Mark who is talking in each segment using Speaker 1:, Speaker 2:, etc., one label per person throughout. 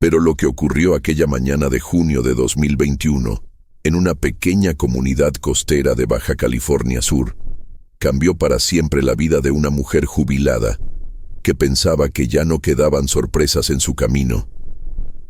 Speaker 1: Pero lo que ocurrió aquella mañana de junio de 2021, en una pequeña comunidad costera de Baja California Sur, cambió para siempre la vida de una mujer jubilada que pensaba que ya no quedaban sorpresas en su camino.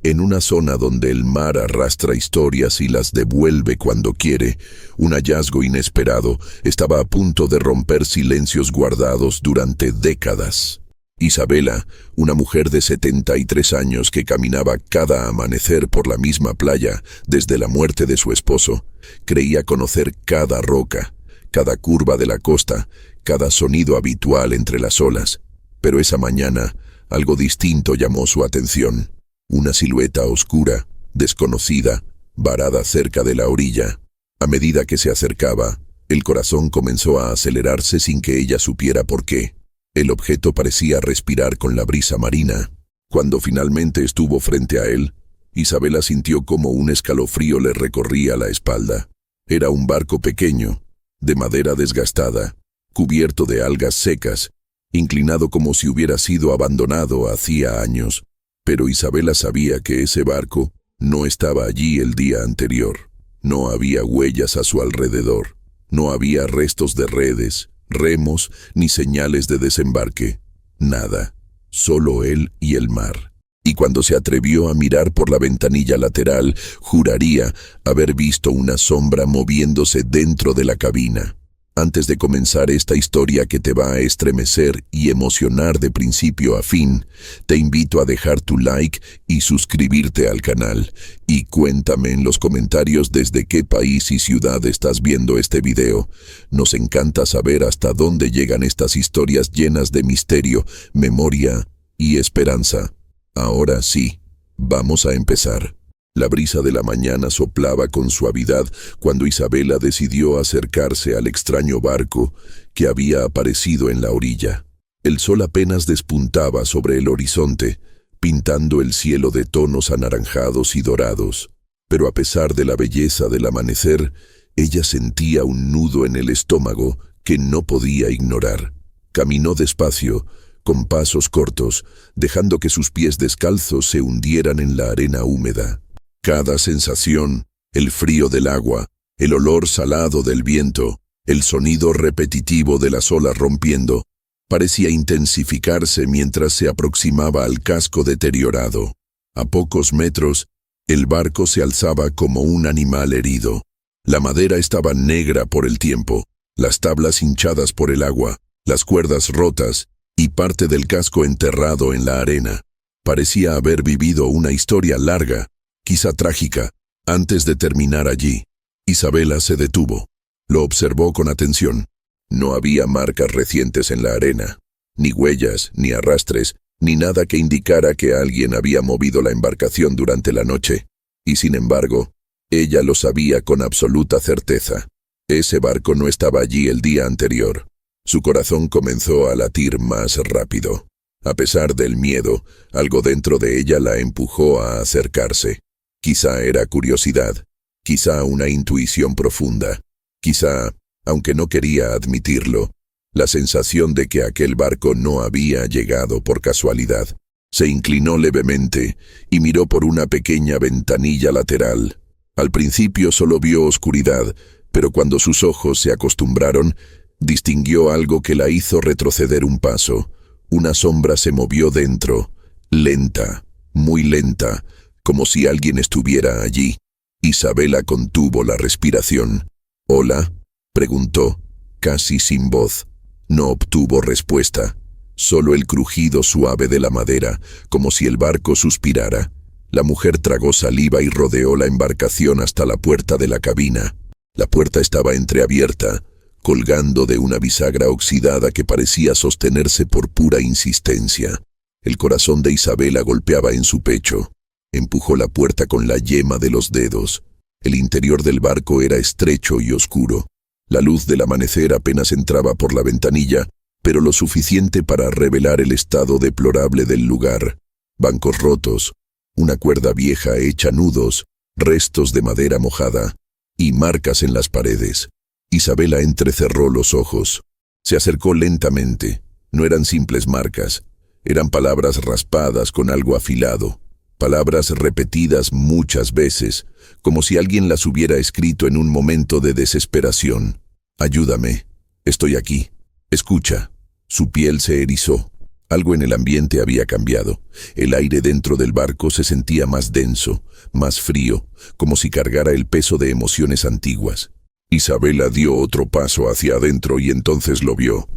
Speaker 1: En una zona donde el mar arrastra historias y las devuelve cuando quiere, un hallazgo inesperado estaba a punto de romper silencios guardados durante décadas. Isabela, una mujer de 73 años que caminaba cada amanecer por la misma playa desde la muerte de su esposo, creía conocer cada roca, cada curva de la costa, cada sonido habitual entre las olas. Pero esa mañana, algo distinto llamó su atención. Una silueta oscura, desconocida, varada cerca de la orilla. A medida que se acercaba, el corazón comenzó a acelerarse sin que ella supiera por qué. El objeto parecía respirar con la brisa marina. Cuando finalmente estuvo frente a él, Isabela sintió como un escalofrío le recorría la espalda. Era un barco pequeño, de madera desgastada, cubierto de algas secas, inclinado como si hubiera sido abandonado hacía años. Pero Isabela sabía que ese barco no estaba allí el día anterior. No había huellas a su alrededor. No había restos de redes, remos, ni señales de desembarque. Nada. Solo él y el mar. Y cuando se atrevió a mirar por la ventanilla lateral, juraría haber visto una sombra moviéndose dentro de la cabina. Antes de comenzar esta historia que te va a estremecer y emocionar de principio a fin, te invito a dejar tu like y suscribirte al canal. Y cuéntame en los comentarios desde qué país y ciudad estás viendo este video. Nos encanta saber hasta dónde llegan estas historias llenas de misterio, memoria y esperanza. Ahora sí, vamos a empezar. La brisa de la mañana soplaba con suavidad cuando Isabela decidió acercarse al extraño barco que había aparecido en la orilla. El sol apenas despuntaba sobre el horizonte, pintando el cielo de tonos anaranjados y dorados. Pero a pesar de la belleza del amanecer, ella sentía un nudo en el estómago que no podía ignorar. Caminó despacio, con pasos cortos, dejando que sus pies descalzos se hundieran en la arena húmeda. Cada sensación, el frío del agua, el olor salado del viento, el sonido repetitivo de las olas rompiendo, parecía intensificarse mientras se aproximaba al casco deteriorado. A pocos metros, el barco se alzaba como un animal herido. La madera estaba negra por el tiempo, las tablas hinchadas por el agua, las cuerdas rotas y parte del casco enterrado en la arena. Parecía haber vivido una historia larga, quizá trágica. Antes de terminar allí, Isabela se detuvo. Lo observó con atención. No había marcas recientes en la arena, ni huellas, ni arrastres, ni nada que indicara que alguien había movido la embarcación durante la noche. Y sin embargo, ella lo sabía con absoluta certeza. Ese barco no estaba allí el día anterior. Su corazón comenzó a latir más rápido. A pesar del miedo, algo dentro de ella la empujó a acercarse. Quizá era curiosidad, quizá una intuición profunda, quizá, aunque no quería admitirlo, la sensación de que aquel barco no había llegado por casualidad. Se inclinó levemente y miró por una pequeña ventanilla lateral. Al principio solo vio oscuridad, pero cuando sus ojos se acostumbraron, distinguió algo que la hizo retroceder un paso. Una sombra se movió dentro, lenta, muy lenta, como si alguien estuviera allí. Isabela contuvo la respiración. «¿Hola?», preguntó, casi sin voz. No obtuvo respuesta, solo el crujido suave de la madera, como si el barco suspirara. La mujer tragó saliva y rodeó la embarcación hasta la puerta de la cabina. La puerta estaba entreabierta, colgando de una bisagra oxidada que parecía sostenerse por pura insistencia. El corazón de Isabela golpeaba en su pecho. Empujó la puerta con la yema de los dedos. El interior del barco era estrecho y oscuro. La luz del amanecer apenas entraba por la ventanilla, pero lo suficiente para revelar el estado deplorable del lugar. Bancos rotos, una cuerda vieja hecha nudos, restos de madera mojada y marcas en las paredes. Isabela entrecerró los ojos. Se acercó lentamente. No eran simples marcas, eran palabras raspadas con algo afilado. palabras repetidas muchas veces, como si alguien las hubiera escrito en un momento de desesperación. Ayúdame, estoy aquí, escucha. Su piel se erizó. Algo en el ambiente había cambiado. El aire dentro del barco se sentía más denso, más frío, como si cargara el peso de emociones antiguas. Isabela dio otro paso hacia adentro y entonces lo vio.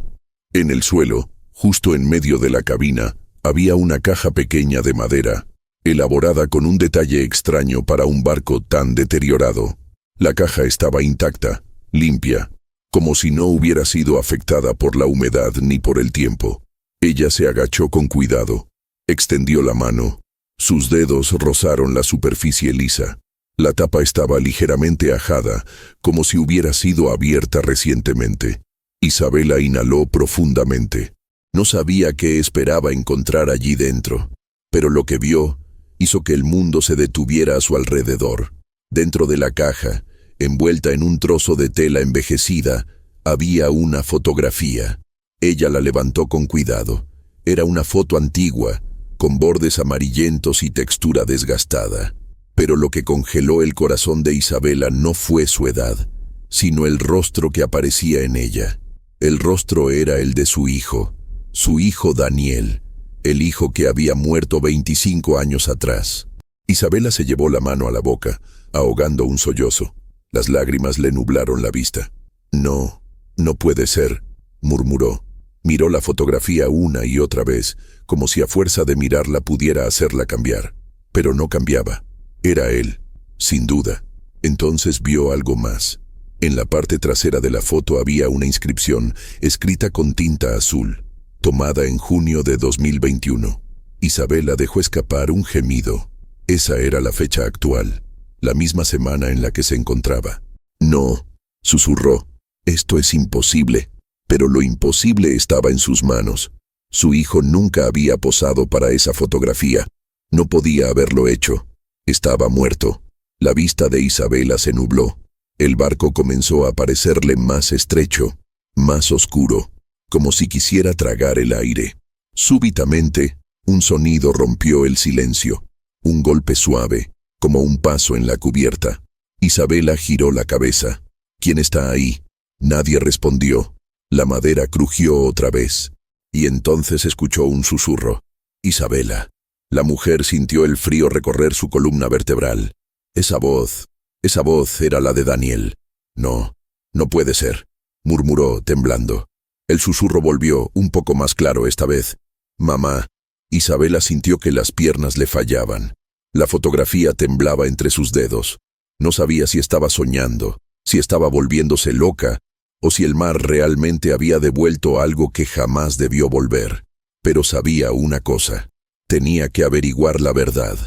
Speaker 1: En el suelo, justo en medio de la cabina, había una caja pequeña de madera, elaborada con un detalle extraño para un barco tan deteriorado. La caja estaba intacta, limpia, como si no hubiera sido afectada por la humedad ni por el tiempo. Ella se agachó con cuidado, extendió la mano. Sus dedos rozaron la superficie lisa. La tapa estaba ligeramente ajada, como si hubiera sido abierta recientemente. Isabela inhaló profundamente. No sabía qué esperaba encontrar allí dentro, pero lo que vio hizo que el mundo se detuviera a su alrededor. Dentro de la caja, envuelta en un trozo de tela envejecida, había una fotografía. Ella la levantó con cuidado. Era una foto antigua, con bordes amarillentos y textura desgastada. Pero lo que congeló el corazón de Isabela no fue su edad, sino el rostro que aparecía en ella. El rostro era el de su hijo Daniel, el hijo que había muerto 25 años atrás. Isabela se llevó la mano a la boca, ahogando un sollozo. Las lágrimas le nublaron la vista. No puede ser, murmuró. Miró la fotografía una y otra vez, como si a fuerza de mirarla pudiera hacerla cambiar. Pero no cambiaba. Era él, sin duda. Entonces vio algo más. En la parte trasera de la foto había una inscripción, escrita con tinta azul, tomada en junio de 2021. Isabela dejó escapar un gemido. Esa era la fecha actual, la misma semana en la que se encontraba. No, susurró. Esto es imposible. Pero lo imposible estaba en sus manos. Su hijo nunca había posado para esa fotografía. No podía haberlo hecho. Estaba muerto. La vista de Isabela se nubló. El barco comenzó a parecerle más estrecho, más oscuro, como si quisiera tragar el aire. Súbitamente, un sonido rompió el silencio. Un golpe suave, como un paso en la cubierta. Isabela giró la cabeza. ¿Quién está ahí? Nadie respondió. La madera crujió otra vez, y entonces escuchó un susurro. Isabela. La mujer sintió el frío recorrer su columna vertebral. Esa voz era la de Daniel. No puede ser, murmuró, temblando. El susurro volvió, un poco más claro esta vez. Mamá. Isabela sintió que las piernas le fallaban. La fotografía temblaba entre sus dedos. No sabía si estaba soñando, si estaba volviéndose loca, o si el mar realmente había devuelto algo que jamás debió volver. Pero sabía una cosa. Tenía que averiguar la verdad.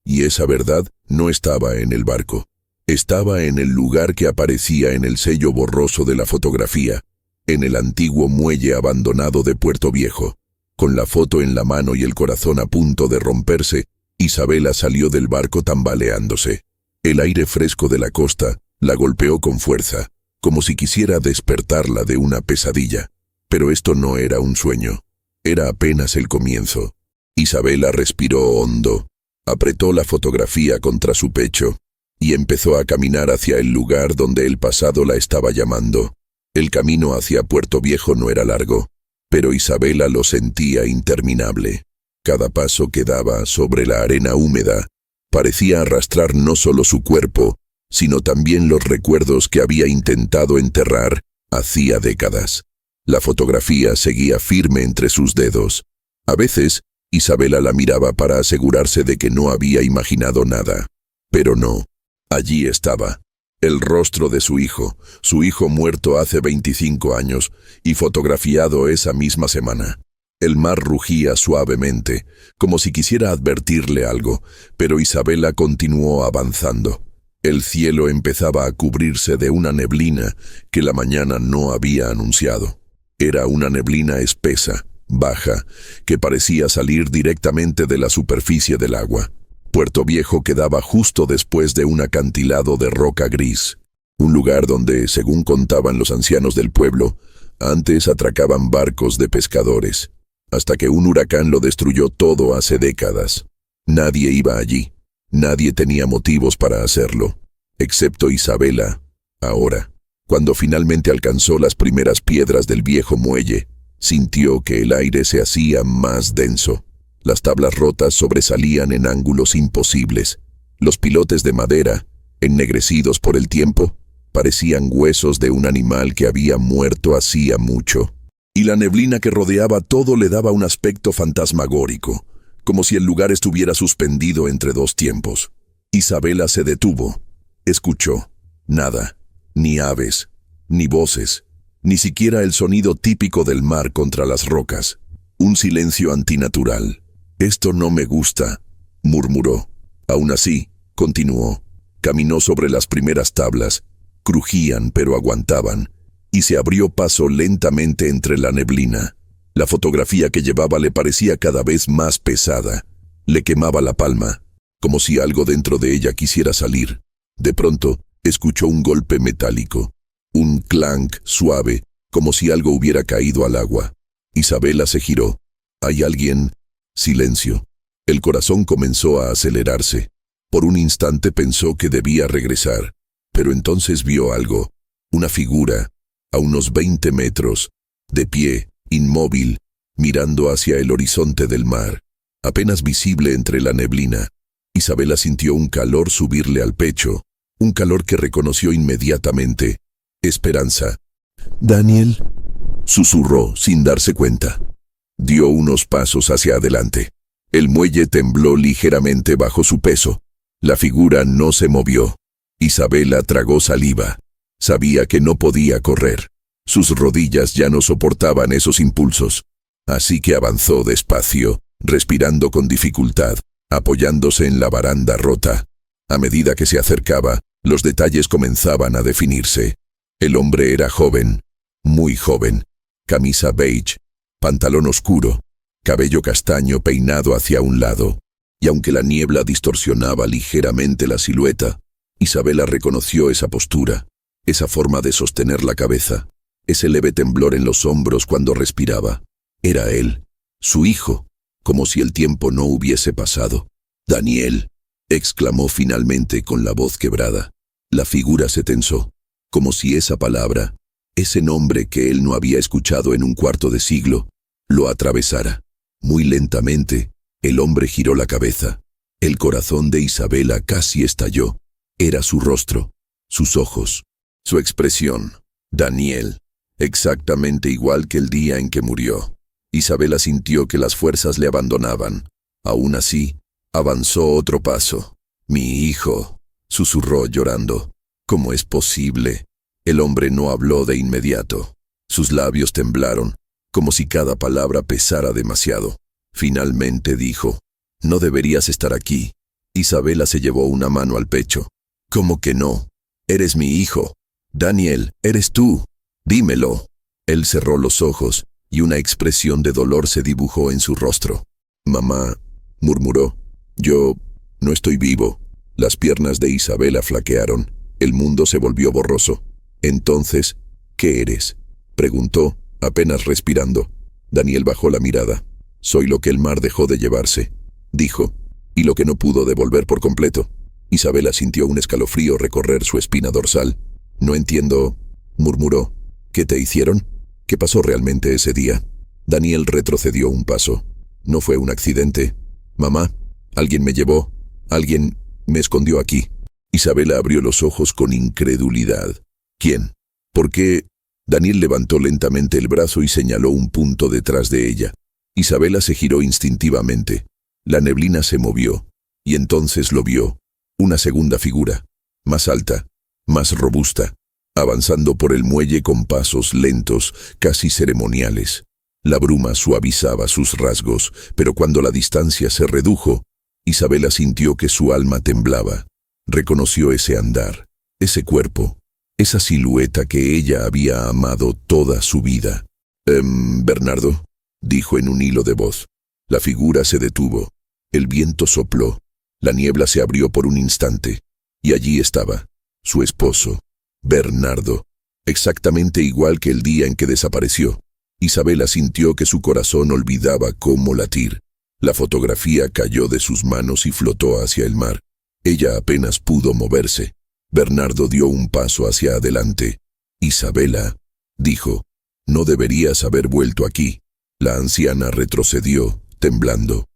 Speaker 1: Y esa verdad no estaba en el barco. Estaba en el lugar que aparecía en el sello borroso de la fotografía, en el antiguo muelle abandonado de Puerto Viejo. Con la foto en la mano y el corazón a punto de romperse, Isabela salió del barco tambaleándose. El aire fresco de la costa la golpeó con fuerza, como si quisiera despertarla de una pesadilla. Pero esto no era un sueño. Era apenas el comienzo. Isabela respiró hondo, apretó la fotografía contra su pecho y empezó a caminar hacia el lugar donde el pasado la estaba llamando. El camino hacia Puerto Viejo no era largo, pero Isabela lo sentía interminable. Cada paso que daba sobre la arena húmeda parecía arrastrar no solo su cuerpo, sino también los recuerdos que había intentado enterrar hacía décadas. La fotografía seguía firme entre sus dedos. A veces, Isabela la miraba para asegurarse de que no había imaginado nada. Pero no. Allí estaba. El rostro de su hijo muerto hace 25 años y fotografiado esa misma semana. El mar rugía suavemente, como si quisiera advertirle algo, pero Isabela continuó avanzando. El cielo empezaba a cubrirse de una neblina que la mañana no había anunciado. Era una neblina espesa, baja, que parecía salir directamente de la superficie del agua. Puerto Viejo quedaba justo después de un acantilado de roca gris, un lugar donde, según contaban los ancianos del pueblo, antes atracaban barcos de pescadores, hasta que un huracán lo destruyó todo hace décadas. Nadie iba allí. Nadie tenía motivos para hacerlo, excepto Isabela. Ahora, cuando finalmente alcanzó las primeras piedras del viejo muelle, sintió que el aire se hacía más denso. Las tablas rotas sobresalían en ángulos imposibles. Los pilotes de madera, ennegrecidos por el tiempo, parecían huesos de un animal que había muerto hacía mucho. Y la neblina que rodeaba todo le daba un aspecto fantasmagórico, como si el lugar estuviera suspendido entre dos tiempos. Isabela se detuvo. Escuchó. Nada. Ni aves, ni voces, ni siquiera el sonido típico del mar contra las rocas. Un silencio antinatural. «Esto no me gusta», murmuró. Aún así, continuó. Caminó sobre las primeras tablas. Crujían, pero aguantaban, y se abrió paso lentamente entre la neblina. La fotografía que llevaba le parecía cada vez más pesada. Le quemaba la palma, como si algo dentro de ella quisiera salir. De pronto, escuchó un golpe metálico. Un clank suave, como si algo hubiera caído al agua. Isabela se giró. «¿Hay alguien?» Silencio. El corazón comenzó a acelerarse. Por un instante pensó que debía regresar, pero entonces vio algo. Una figura, a unos 20 metros, de pie, inmóvil, mirando hacia el horizonte del mar, apenas visible entre la neblina. Isabela sintió un calor subirle al pecho, un calor que reconoció inmediatamente. Esperanza. «Daniel», susurró sin darse cuenta. Dio unos pasos hacia adelante. El muelle tembló ligeramente bajo su peso. La figura no se movió. Isabela tragó saliva. Sabía que no podía correr. Sus rodillas ya no soportaban esos impulsos. Así que avanzó despacio, respirando con dificultad, apoyándose en la baranda rota. A medida que se acercaba, los detalles comenzaban a definirse. El hombre era joven, muy joven. Camisa beige, pantalón oscuro, cabello castaño peinado hacia un lado. Y aunque la niebla distorsionaba ligeramente la silueta, Isabela reconoció esa postura, esa forma de sostener la cabeza, ese leve temblor en los hombros cuando respiraba. Era él, su hijo, como si el tiempo no hubiese pasado. «Daniel», exclamó finalmente con la voz quebrada. La figura se tensó, como si esa palabra, ese nombre que él no había escuchado en un cuarto de siglo, lo atravesara. Muy lentamente, el hombre giró la cabeza. El corazón de Isabela casi estalló. Era su rostro, sus ojos, su expresión. Daniel, exactamente igual que el día en que murió. Isabela sintió que las fuerzas le abandonaban. Aún así, avanzó otro paso. «Mi hijo», susurró llorando. «¿Cómo es posible?» El hombre no habló de inmediato. Sus labios temblaron, como si cada palabra pesara demasiado. Finalmente dijo: «No deberías estar aquí». Isabela se llevó una mano al pecho. «¿Cómo que no? Eres mi hijo. Daniel, eres tú. Dímelo». Él cerró los ojos y una expresión de dolor se dibujó en su rostro. «Mamá», murmuró, «yo no estoy vivo». Las piernas de Isabela flaquearon. El mundo se volvió borroso. «Entonces, ¿qué eres?», preguntó, apenas respirando. Daniel bajó la mirada. «Soy lo que el mar dejó de llevarse», dijo, «y lo que no pudo devolver por completo». Isabela sintió un escalofrío recorrer su espina dorsal. «No entiendo», murmuró. «¿Qué te hicieron? ¿Qué pasó realmente ese día?». Daniel retrocedió un paso. «No fue un accidente. Mamá, alguien me llevó. Alguien me escondió aquí». Isabela abrió los ojos con incredulidad. «¿Quién? ¿Por qué?». Daniel levantó lentamente el brazo y señaló un punto detrás de ella. Isabela se giró instintivamente. La neblina se movió, y entonces lo vio. Una segunda figura, más alta, más robusta, avanzando por el muelle con pasos lentos, casi ceremoniales. La bruma suavizaba sus rasgos, pero cuando la distancia se redujo, Isabela sintió que su alma temblaba. Reconoció ese andar, ese cuerpo, esa silueta que ella había amado toda su vida. «Bernardo», dijo en un hilo de voz. La figura se detuvo. El viento sopló. La niebla se abrió por un instante. Y allí estaba, su esposo, Bernardo, exactamente igual que el día en que desapareció. Isabela sintió que su corazón olvidaba cómo latir. La fotografía cayó de sus manos y flotó hacia el mar. Ella apenas pudo moverse. Bernardo dio un paso hacia adelante. «Isabela», dijo, «no deberías haber vuelto aquí». La anciana retrocedió, temblando.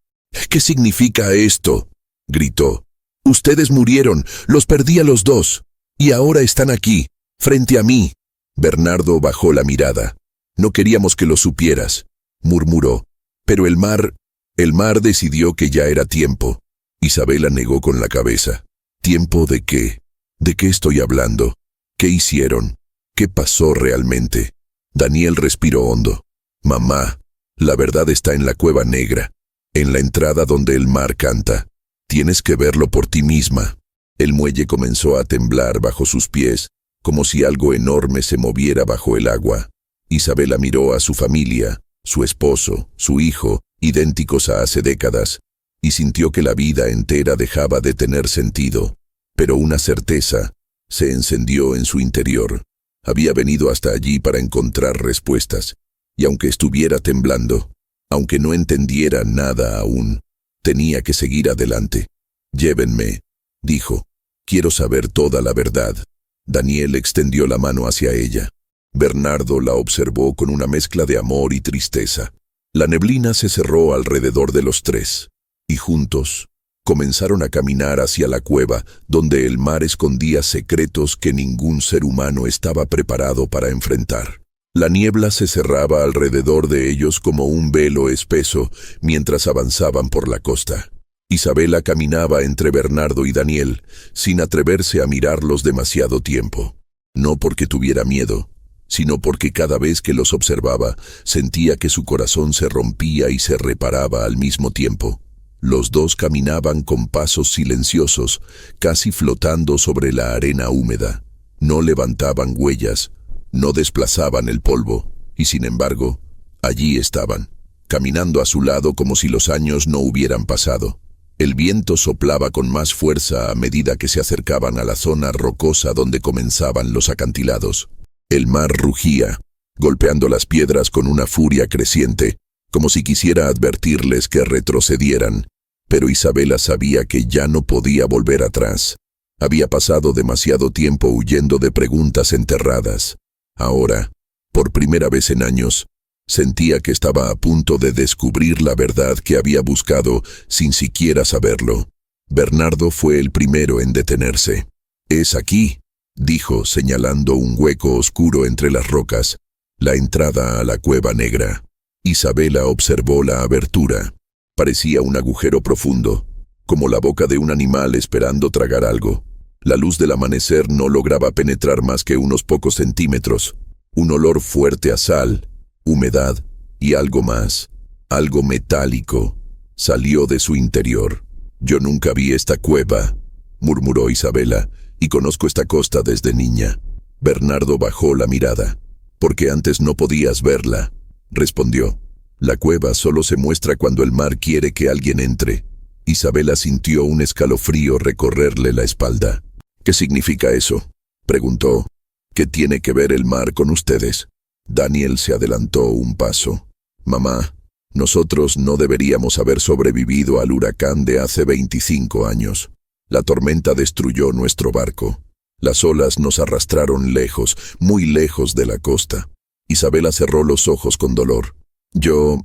Speaker 1: «¿Qué significa esto?», gritó. «Ustedes murieron, los perdí a los dos, y ahora están aquí, frente a mí». Bernardo bajó la mirada. «No queríamos que lo supieras», murmuró. «Pero el mar decidió que ya era tiempo». Isabela negó con la cabeza. «¿Tiempo de qué? ¿De qué estoy hablando? ¿Qué hicieron? ¿Qué pasó realmente?». Daniel respiró hondo. «Mamá, la verdad está en la cueva negra, en la entrada donde el mar canta. Tienes que verlo por ti misma». El muelle comenzó a temblar bajo sus pies, como si algo enorme se moviera bajo el agua. Isabela miró a su familia, su esposo, su hijo, idénticos a hace décadas, y sintió que la vida entera dejaba de tener sentido. Pero una certeza se encendió en su interior. Había venido hasta allí para encontrar respuestas, y aunque estuviera temblando, aunque no entendiera nada aún, tenía que seguir adelante. «Llévenme», dijo. «Quiero saber toda la verdad». Daniel extendió la mano hacia ella. Bernardo la observó con una mezcla de amor y tristeza. La neblina se cerró alrededor de los tres, y juntos comenzaron a caminar hacia la cueva, donde el mar escondía secretos que ningún ser humano estaba preparado para enfrentar. La niebla se cerraba alrededor de ellos como un velo espeso mientras avanzaban por la costa. Isabela caminaba entre Bernardo y Daniel, sin atreverse a mirarlos demasiado tiempo. No porque tuviera miedo, sino porque cada vez que los observaba, sentía que su corazón se rompía y se reparaba al mismo tiempo. Los dos caminaban con pasos silenciosos, casi flotando sobre la arena húmeda. No levantaban huellas, no desplazaban el polvo, y sin embargo, allí estaban, caminando a su lado como si los años no hubieran pasado. El viento soplaba con más fuerza a medida que se acercaban a la zona rocosa donde comenzaban los acantilados. El mar rugía, golpeando las piedras con una furia creciente, como si quisiera advertirles que retrocedieran, pero Isabela sabía que ya no podía volver atrás. Había pasado demasiado tiempo huyendo de preguntas enterradas. Ahora, por primera vez en años, sentía que estaba a punto de descubrir la verdad que había buscado sin siquiera saberlo. Bernardo fue el primero en detenerse. «Es aquí», dijo, señalando un hueco oscuro entre las rocas, la entrada a la cueva negra. Isabela observó la abertura. Parecía un agujero profundo, como la boca de un animal esperando tragar algo. La luz del amanecer no lograba penetrar más que unos pocos centímetros. Un olor fuerte a sal, humedad y algo más, algo metálico, salió de su interior. «Yo nunca vi esta cueva», murmuró Isabela, «y conozco esta costa desde niña». Bernardo bajó la mirada. «Porque antes no podías verla», respondió. «La cueva solo se muestra cuando el mar quiere que alguien entre». Isabela sintió un escalofrío recorrerle la espalda. «¿Qué significa eso?», preguntó. «¿Qué tiene que ver el mar con ustedes?». Daniel se adelantó un paso. «Mamá, nosotros no deberíamos haber sobrevivido al huracán de hace 25 años. La tormenta destruyó nuestro barco. Las olas nos arrastraron lejos, muy lejos de la costa». Isabela cerró los ojos con dolor. Yo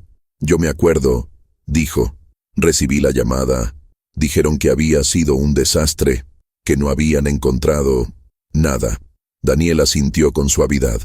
Speaker 1: me acuerdo», dijo. «Recibí la llamada. Dijeron que había sido un desastre, que no habían encontrado nada». Daniel asintió con suavidad.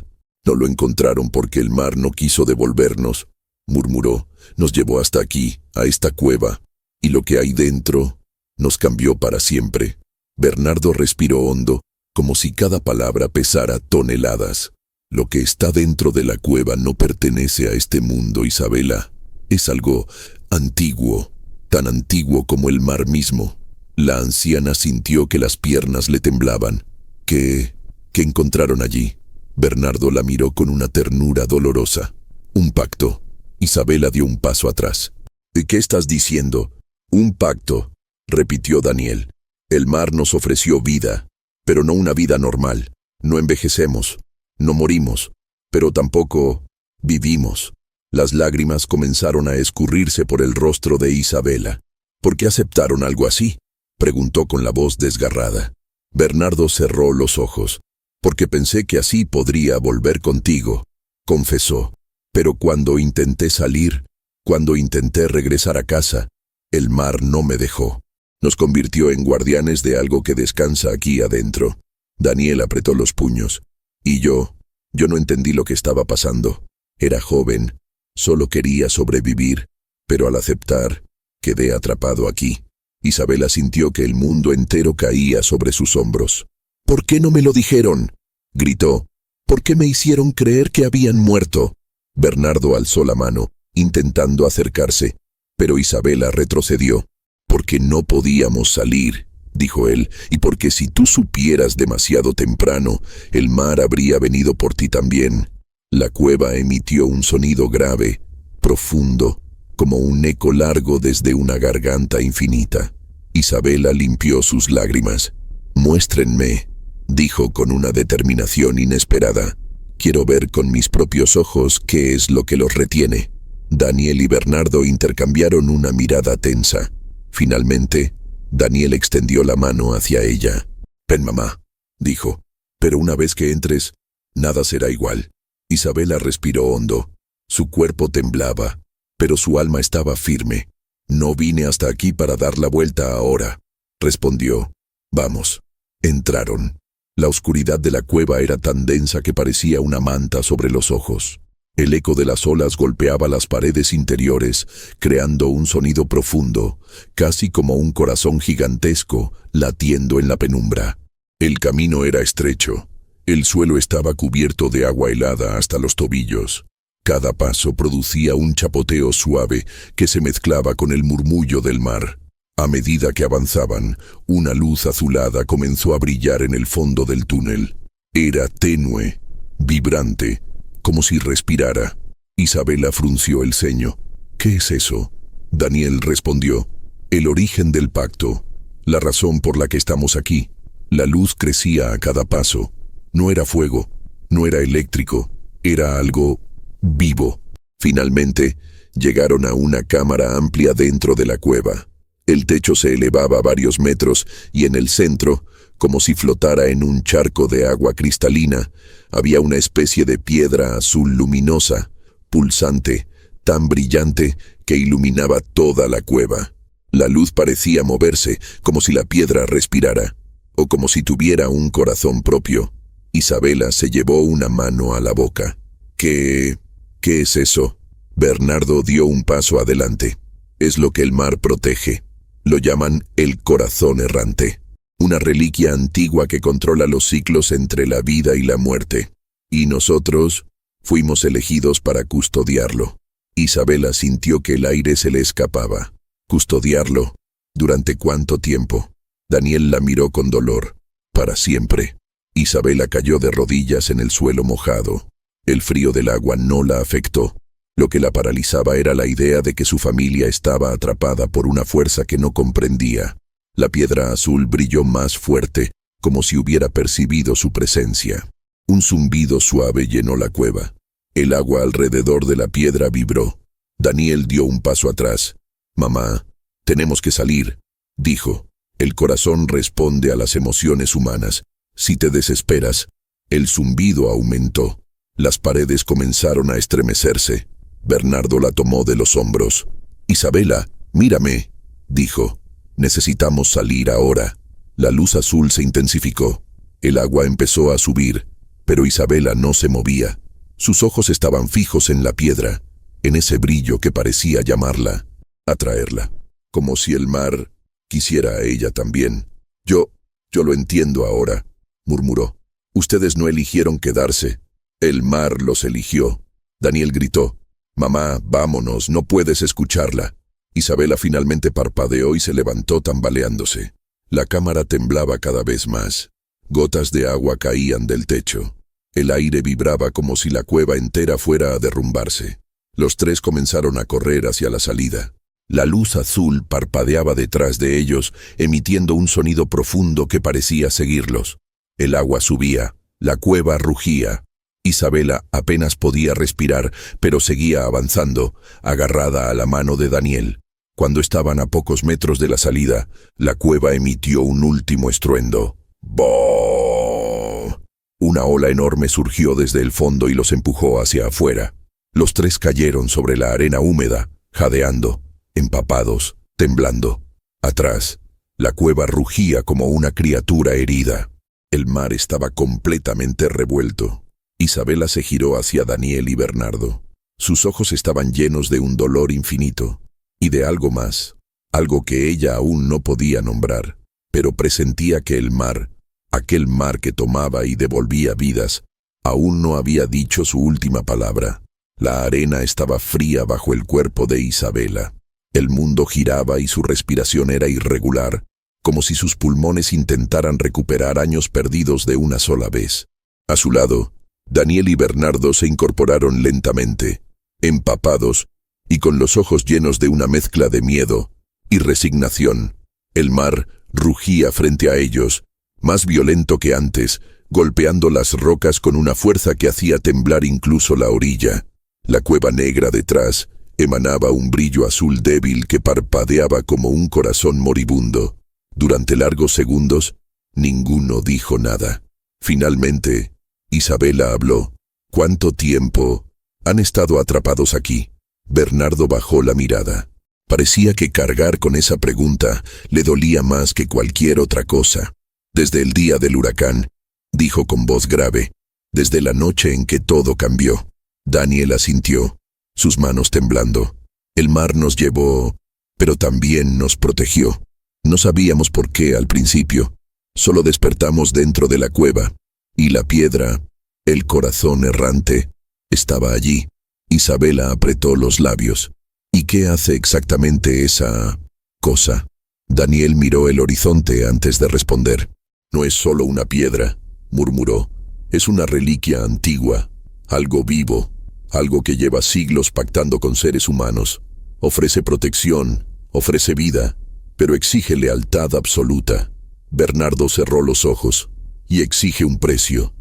Speaker 1: «No lo encontraron porque el mar no quiso devolvernos», murmuró. «Nos llevó hasta aquí, a esta cueva, y lo que hay dentro nos cambió para siempre». Bernardo respiró hondo, como si cada palabra pesara toneladas. «Lo que está dentro de la cueva no pertenece a este mundo, Isabela. Es algo antiguo, tan antiguo como el mar mismo». La anciana sintió que las piernas le temblaban. ¿Qué encontraron allí?» Bernardo la miró con una ternura dolorosa. «Un pacto». Isabela dio un paso atrás. «¿Qué estás diciendo?» «Un pacto», repitió Daniel. «El mar nos ofreció vida, pero no una vida normal. No envejecemos, no morimos, pero tampoco vivimos. Las lágrimas comenzaron a escurrirse por el rostro de Isabela. ¿Por qué aceptaron algo así?, preguntó con la voz desgarrada. Bernardo cerró los ojos. Porque pensé que así podría volver contigo, confesó. Pero cuando intenté salir, cuando intenté regresar a casa, el mar no me dejó. Nos convirtió en guardianes de algo que descansa aquí adentro. Daniel apretó los puños. Y yo no entendí lo que estaba pasando. Era joven, solo quería sobrevivir, pero al aceptar, quedé atrapado aquí. Isabela sintió que el mundo entero caía sobre sus hombros. ¿Por qué no me lo dijeron?, gritó. ¿Por qué me hicieron creer que habían muerto? Bernardo alzó la mano, intentando acercarse, pero Isabela retrocedió. Porque no podíamos salir, dijo él, y porque si tú supieras demasiado temprano, el mar habría venido por ti también. La cueva emitió un sonido grave, profundo, como un eco largo desde una garganta infinita. Isabela limpió sus lágrimas. Muéstrenme, dijo con una determinación inesperada. Quiero ver con mis propios ojos qué es lo que los retiene. Daniel y Bernardo intercambiaron una mirada tensa. Finalmente, Daniel extendió la mano hacia ella. «Ven, mamá», dijo, «pero una vez que entres, nada será igual». Isabela respiró hondo. Su cuerpo temblaba, pero su alma estaba firme. «No vine hasta aquí para dar la vuelta ahora», respondió. «Vamos». Entraron. La oscuridad de la cueva era tan densa que parecía una manta sobre los ojos. El eco de las olas golpeaba las paredes interiores, creando un sonido profundo, casi como un corazón gigantesco latiendo en la penumbra. El camino era estrecho. El suelo estaba cubierto de agua helada hasta los tobillos. Cada paso producía un chapoteo suave que se mezclaba con el murmullo del mar. A medida que avanzaban, una luz azulada comenzó a brillar en el fondo del túnel. Era tenue, vibrante, como si respirara. Isabela frunció el ceño. «¿Qué es eso?». Daniel respondió. «El origen del pacto, la razón por la que estamos aquí». La luz crecía a cada paso. No era fuego, no era eléctrico, era algo vivo. Finalmente, llegaron a una cámara amplia dentro de la cueva. El techo se elevaba varios metros y en el centro, como si flotara en un charco de agua cristalina, había una especie de piedra azul luminosa, pulsante, tan brillante que iluminaba toda la cueva. La luz parecía moverse, como si la piedra respirara, o como si tuviera un corazón propio. Isabela se llevó una mano a la boca. ¿Qué es eso?». Bernardo dio un paso adelante. «Es lo que el mar protege. Lo llaman el corazón errante. Una reliquia antigua que controla los ciclos entre la vida y la muerte. Y nosotros fuimos elegidos para custodiarlo». Isabela sintió que el aire se le escapaba. «¿Custodiarlo? ¿Durante cuánto tiempo?». Daniel la miró con dolor. «Para siempre». Isabela cayó de rodillas en el suelo mojado. El frío del agua no la afectó. Lo que la paralizaba era la idea de que su familia estaba atrapada por una fuerza que no comprendía. La piedra azul brilló más fuerte, como si hubiera percibido su presencia. Un zumbido suave llenó la cueva. El agua alrededor de la piedra vibró. Daniel dio un paso atrás. «Mamá, tenemos que salir», dijo. «El corazón responde a las emociones humanas. Si te desesperas». El zumbido aumentó. Las paredes comenzaron a estremecerse. Bernardo la tomó de los hombros. «Isabela, mírame», dijo. «Necesitamos salir ahora». La luz azul se intensificó. El agua empezó a subir, pero Isabela no se movía. Sus ojos estaban fijos en la piedra, en ese brillo que parecía llamarla, atraerla, como si el mar quisiera a ella también. Yo lo entiendo ahora», murmuró. «Ustedes no eligieron quedarse. El mar los eligió». Daniel gritó. «Mamá, vámonos, no puedes escucharla». Isabela finalmente parpadeó y se levantó tambaleándose. La cámara temblaba cada vez más. Gotas de agua caían del techo. El aire vibraba como si la cueva entera fuera a derrumbarse. Los tres comenzaron a correr hacia la salida. La luz azul parpadeaba detrás de ellos, emitiendo un sonido profundo que parecía seguirlos. El agua subía, la cueva rugía. Isabela apenas podía respirar, pero seguía avanzando, agarrada a la mano de Daniel. Cuando estaban a pocos metros de la salida, la cueva emitió un último estruendo. ¡Boom! Una ola enorme surgió desde el fondo y los empujó hacia afuera. Los tres cayeron sobre la arena húmeda, jadeando, empapados, temblando. Atrás, la cueva rugía como una criatura herida. El mar estaba completamente revuelto. Isabela se giró hacia Daniel y Bernardo. Sus ojos estaban llenos de un dolor infinito, y de algo más, algo que ella aún no podía nombrar, pero presentía que el mar, aquel mar que tomaba y devolvía vidas, aún no había dicho su última palabra. La arena estaba fría bajo el cuerpo de Isabela. El mundo giraba y su respiración era irregular, como si sus pulmones intentaran recuperar años perdidos de una sola vez. A su lado, Daniel y Bernardo se incorporaron lentamente, empapados y con los ojos llenos de una mezcla de miedo y resignación. El mar rugía frente a ellos, más violento que antes, golpeando las rocas con una fuerza que hacía temblar incluso la orilla. La cueva negra detrás emanaba un brillo azul débil que parpadeaba como un corazón moribundo. Durante largos segundos, ninguno dijo nada. Finalmente, Isabela habló. ¿Cuánto tiempo han estado atrapados aquí? Bernardo bajó la mirada. Parecía que cargar con esa pregunta le dolía más que cualquier otra cosa. Desde el día del huracán, dijo con voz grave, desde la noche en que todo cambió. Daniel asintió, sus manos temblando. El mar nos llevó, pero también nos protegió. No sabíamos por qué al principio. Solo despertamos dentro de la cueva. Y la piedra, el corazón errante, estaba allí. Isabela apretó los labios. ¿Y qué hace exactamente esa cosa? Daniel miró el horizonte antes de responder. No es solo una piedra, murmuró. Es una reliquia antigua, algo vivo, algo que lleva siglos pactando con seres humanos. Ofrece protección, ofrece vida, pero exige lealtad absoluta. Bernardo cerró los ojos. Y exige un precio.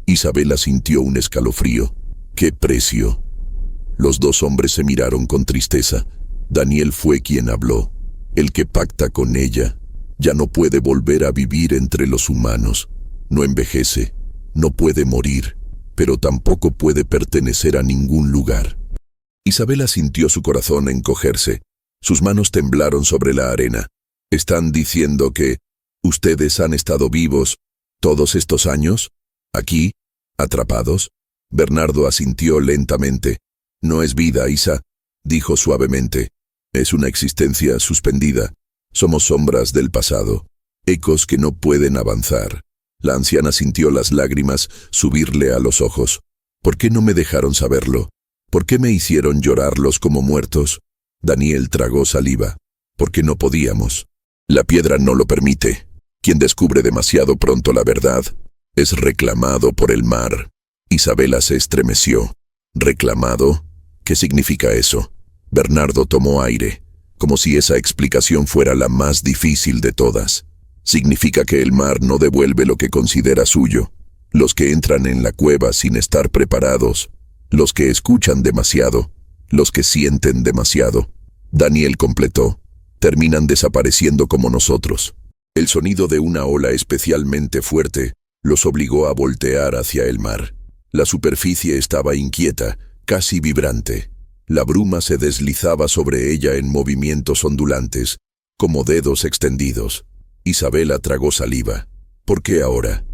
Speaker 1: Isabela sintió un escalofrío. ¿Qué precio? Los dos hombres se miraron con tristeza. Daniel fue quien habló. El que pacta con ella ya no puede volver a vivir entre los humanos. No envejece, no puede morir, pero tampoco puede pertenecer a ningún lugar. Isabela sintió su corazón encogerse. Sus manos temblaron sobre la arena. ¿Están diciendo que ustedes han estado vivos todos estos años? ¿Aquí? ¿Atrapados? Bernardo asintió lentamente. No es vida, Isa, dijo suavemente. Es una existencia suspendida. Somos sombras del pasado, ecos que no pueden avanzar. La anciana sintió las lágrimas subirle a los ojos. ¿Por qué no me dejaron saberlo? ¿Por qué me hicieron llorarlos como muertos? Daniel tragó saliva. Porque no podíamos. La piedra no lo permite. Quien descubre demasiado pronto la verdad es reclamado por el mar. Isabela se estremeció. ¿Reclamado? ¿Qué significa eso? Bernardo tomó aire, como si esa explicación fuera la más difícil de todas. Significa que el mar no devuelve lo que considera suyo. Los que entran en la cueva sin estar preparados, los que escuchan demasiado, los que sienten demasiado. Daniel completó. Terminan desapareciendo como nosotros. El sonido de una ola especialmente fuerte los obligó a voltear hacia el mar. La superficie estaba inquieta, casi vibrante. La bruma se deslizaba sobre ella en movimientos ondulantes, como dedos extendidos. Isabela tragó saliva. ¿Por qué ahora?,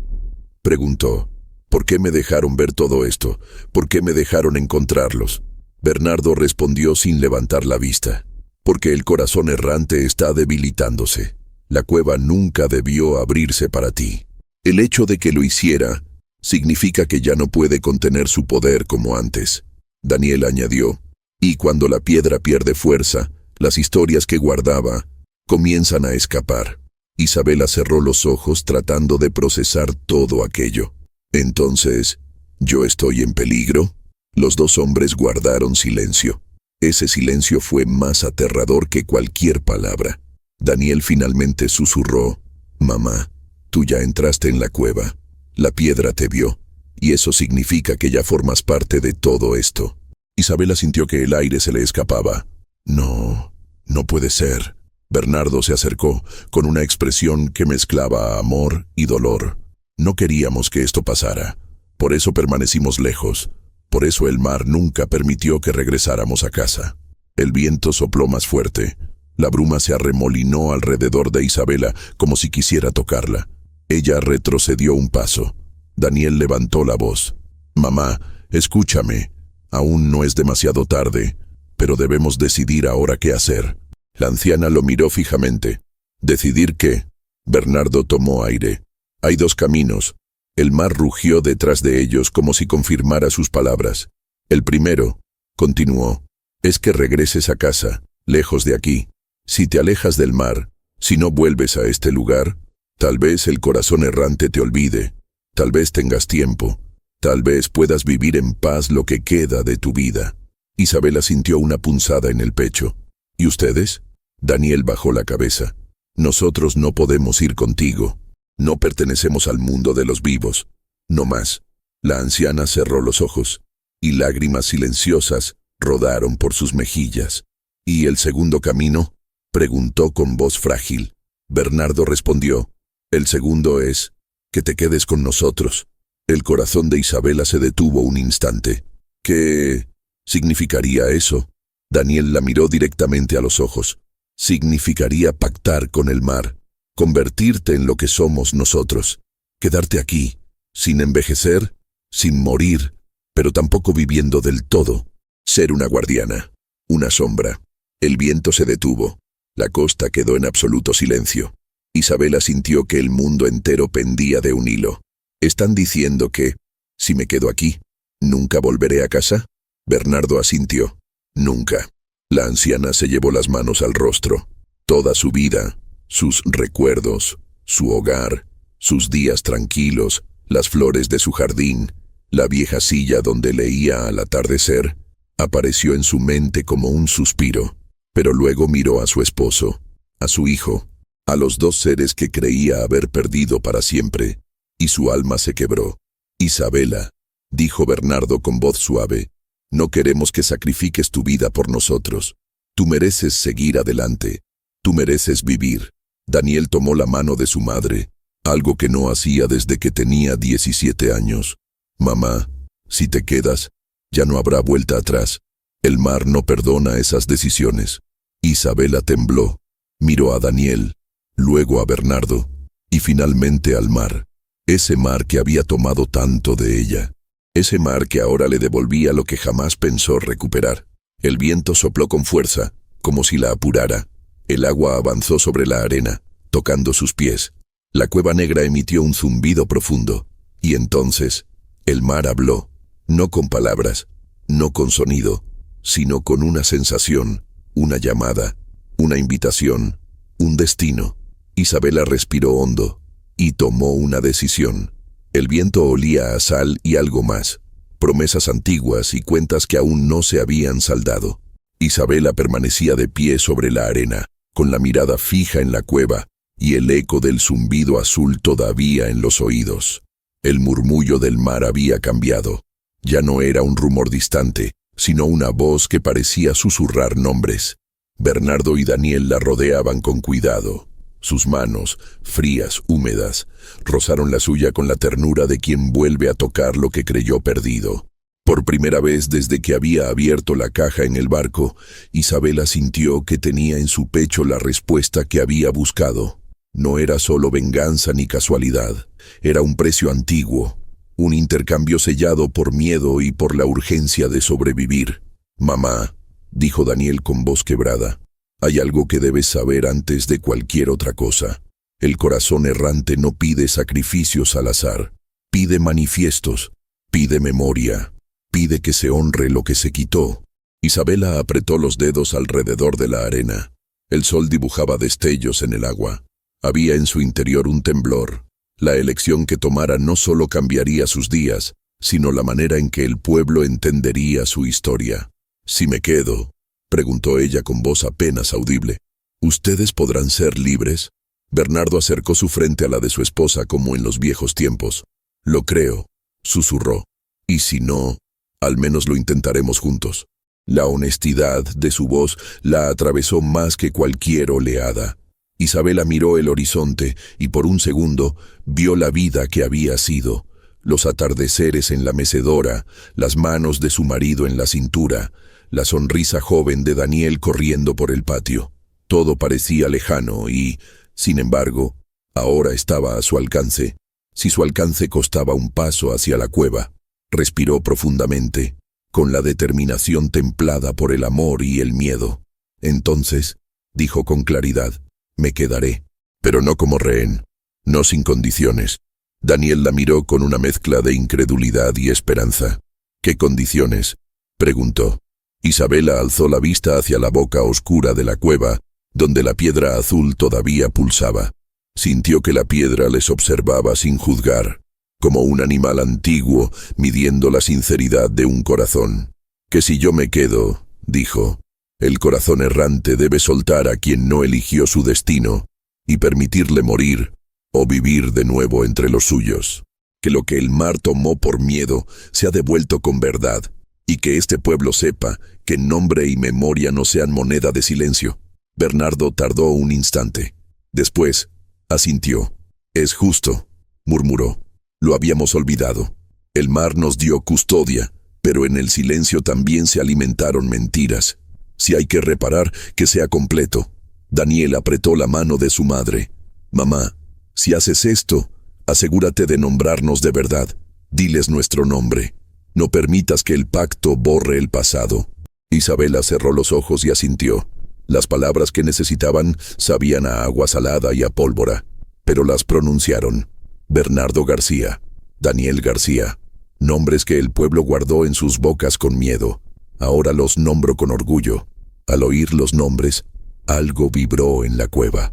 Speaker 1: preguntó. ¿Por qué me dejaron ver todo esto? ¿Por qué me dejaron encontrarlos? Bernardo respondió sin levantar la vista. Porque el corazón errante está debilitándose. La cueva nunca debió abrirse para ti. El hecho de que lo hiciera significa que ya no puede contener su poder como antes. Daniel añadió, y cuando la piedra pierde fuerza, las historias que guardaba comienzan a escapar. Isabela cerró los ojos tratando de procesar todo aquello. Entonces, ¿yo estoy en peligro? Los dos hombres guardaron silencio. Ese silencio fue más aterrador que cualquier palabra. Daniel finalmente susurró, «Mamá, tú ya entraste en la cueva. La piedra te vio. Y eso significa que ya formas parte de todo esto. Isabela sintió que el aire se le escapaba. No, no puede ser. Bernardo se acercó, con una expresión que mezclaba amor y dolor. No queríamos que esto pasara. Por eso permanecimos lejos. Por eso el mar nunca permitió que regresáramos a casa. El viento sopló más fuerte. La bruma se arremolinó alrededor de Isabela, como si quisiera tocarla. Ella retrocedió un paso. Daniel levantó la voz. «Mamá, escúchame. Aún no es demasiado tarde, pero debemos decidir ahora qué hacer». La anciana lo miró fijamente. ¿Decidir qué? Bernardo tomó aire. Hay dos caminos. El mar rugió detrás de ellos como si confirmara sus palabras. El primero, continuó, es que regreses a casa, lejos de aquí. Si te alejas del mar, si no vuelves a este lugar, tal vez el corazón errante te olvide, tal vez tengas tiempo, tal vez puedas vivir en paz lo que queda de tu vida. Isabela sintió una punzada en el pecho. ¿Y ustedes? Daniel bajó la cabeza. Nosotros no podemos ir contigo. No pertenecemos al mundo de los vivos. No más. La anciana cerró los ojos, y lágrimas silenciosas rodaron por sus mejillas. ¿Y el segundo camino? Preguntó con voz frágil. Bernardo respondió, el segundo es que te quedes con nosotros. El corazón de Isabela se detuvo un instante. ¿Qué significaría eso? Daniel la miró directamente a los ojos. Significaría pactar con el mar, convertirte en lo que somos nosotros, quedarte aquí, sin envejecer, sin morir, pero tampoco viviendo del todo, ser una guardiana, una sombra. El viento se detuvo, la costa quedó en absoluto silencio. Isabela sintió que el mundo entero pendía de un hilo. ¿Están diciendo que, si me quedo aquí, nunca volveré a casa? Bernardo asintió. Nunca. La anciana se llevó las manos al rostro. Toda su vida, sus recuerdos, su hogar, sus días tranquilos, las flores de su jardín, la vieja silla donde leía al atardecer, apareció en su mente como un suspiro, pero luego miró a su esposo, a su hijo, a los dos seres que creía haber perdido para siempre, y su alma se quebró. Isabela, dijo Bernardo con voz suave, no queremos que sacrifiques tu vida por nosotros. Tú mereces seguir adelante. Tú mereces vivir. Daniel tomó la mano de su madre, algo que no hacía desde que tenía 17 años. Mamá, si te quedas, ya no habrá vuelta atrás. El mar no perdona esas decisiones. Isabela tembló, miró a Daniel, luego a Bernardo, y finalmente al mar. Ese mar que había tomado tanto de ella. Ese mar que ahora le devolvía lo que jamás pensó recuperar. El viento sopló con fuerza, como si la apurara. El agua avanzó sobre la arena, tocando sus pies. La cueva negra emitió un zumbido profundo. Y entonces, el mar habló, no con palabras, no con sonido, sino con una sensación, una llamada, una invitación, un destino. Isabela respiró hondo y tomó una decisión. El viento olía a sal y algo más, promesas antiguas y cuentas que aún no se habían saldado. Isabela permanecía de pie sobre la arena, con la mirada fija en la cueva y el eco del zumbido azul todavía en los oídos. El murmullo del mar había cambiado. Ya no era un rumor distante, sino una voz que parecía susurrar nombres. Bernardo y Daniel la rodeaban con cuidado. Sus manos, frías, húmedas, rozaron la suya con la ternura de quien vuelve a tocar lo que creyó perdido. Por primera vez desde que había abierto la caja en el barco, Isabela sintió que tenía en su pecho la respuesta que había buscado. No era solo venganza ni casualidad, era un precio antiguo, un intercambio sellado por miedo y por la urgencia de sobrevivir. «Mamá», dijo Daniel con voz quebrada, «hay algo que debes saber antes de cualquier otra cosa. El corazón errante no pide sacrificios al azar, pide manifiestos, pide memoria, pide que se honre lo que se quitó». Isabela apretó los dedos alrededor de la arena. El sol dibujaba destellos en el agua. Había en su interior un temblor. La elección que tomara no solo cambiaría sus días, sino la manera en que el pueblo entendería su historia. «Si me quedo», preguntó ella con voz apenas audible, «¿ustedes podrán ser libres?» Bernardo acercó su frente a la de su esposa como en los viejos tiempos. «Lo creo. susurró. Y si no, al menos lo intentaremos juntos. La honestidad de su voz la atravesó más que cualquier oleada. Isabela miró el horizonte y por un segundo vio la vida que había sido, los atardeceres en la mecedora, las manos de su marido en la cintura, la sonrisa joven de Daniel corriendo por el patio. Todo parecía lejano y, sin embargo, ahora estaba a su alcance, si su alcance costaba un paso hacia la cueva. Respiró profundamente, con la determinación templada por el amor y el miedo. Entonces, dijo con claridad, me quedaré, pero no como rehén, no sin condiciones. Daniel la miró con una mezcla de incredulidad y esperanza. ¿Qué condiciones?, preguntó. Isabela alzó la vista hacia la boca oscura de la cueva, donde la piedra azul todavía pulsaba. Sintió que la piedra les observaba sin juzgar, como un animal antiguo midiendo la sinceridad de un corazón. Que si yo me quedo, dijo, el corazón errante debe soltar a quien no eligió su destino y permitirle morir o vivir de nuevo entre los suyos. Que lo que el mar tomó por miedo se ha devuelto con verdad y que este pueblo sepa que nombre y memoria no sean moneda de silencio. Bernardo tardó un instante. Después, asintió. Es justo, murmuró. Lo habíamos olvidado. El mar nos dio custodia, pero en el silencio también se alimentaron mentiras. Si hay que reparar, que sea completo. Daniel apretó la mano de su madre. Mamá, si haces esto, asegúrate de nombrarnos de verdad. Diles nuestro nombre. No permitas que el pacto borre el pasado. Isabela cerró los ojos y asintió. Las palabras que necesitaban sabían a agua salada y a pólvora, pero las pronunciaron. Bernardo García, Daniel García, nombres que el pueblo guardó en sus bocas con miedo. Ahora los nombro con orgullo. Al oír los nombres, algo vibró en la cueva.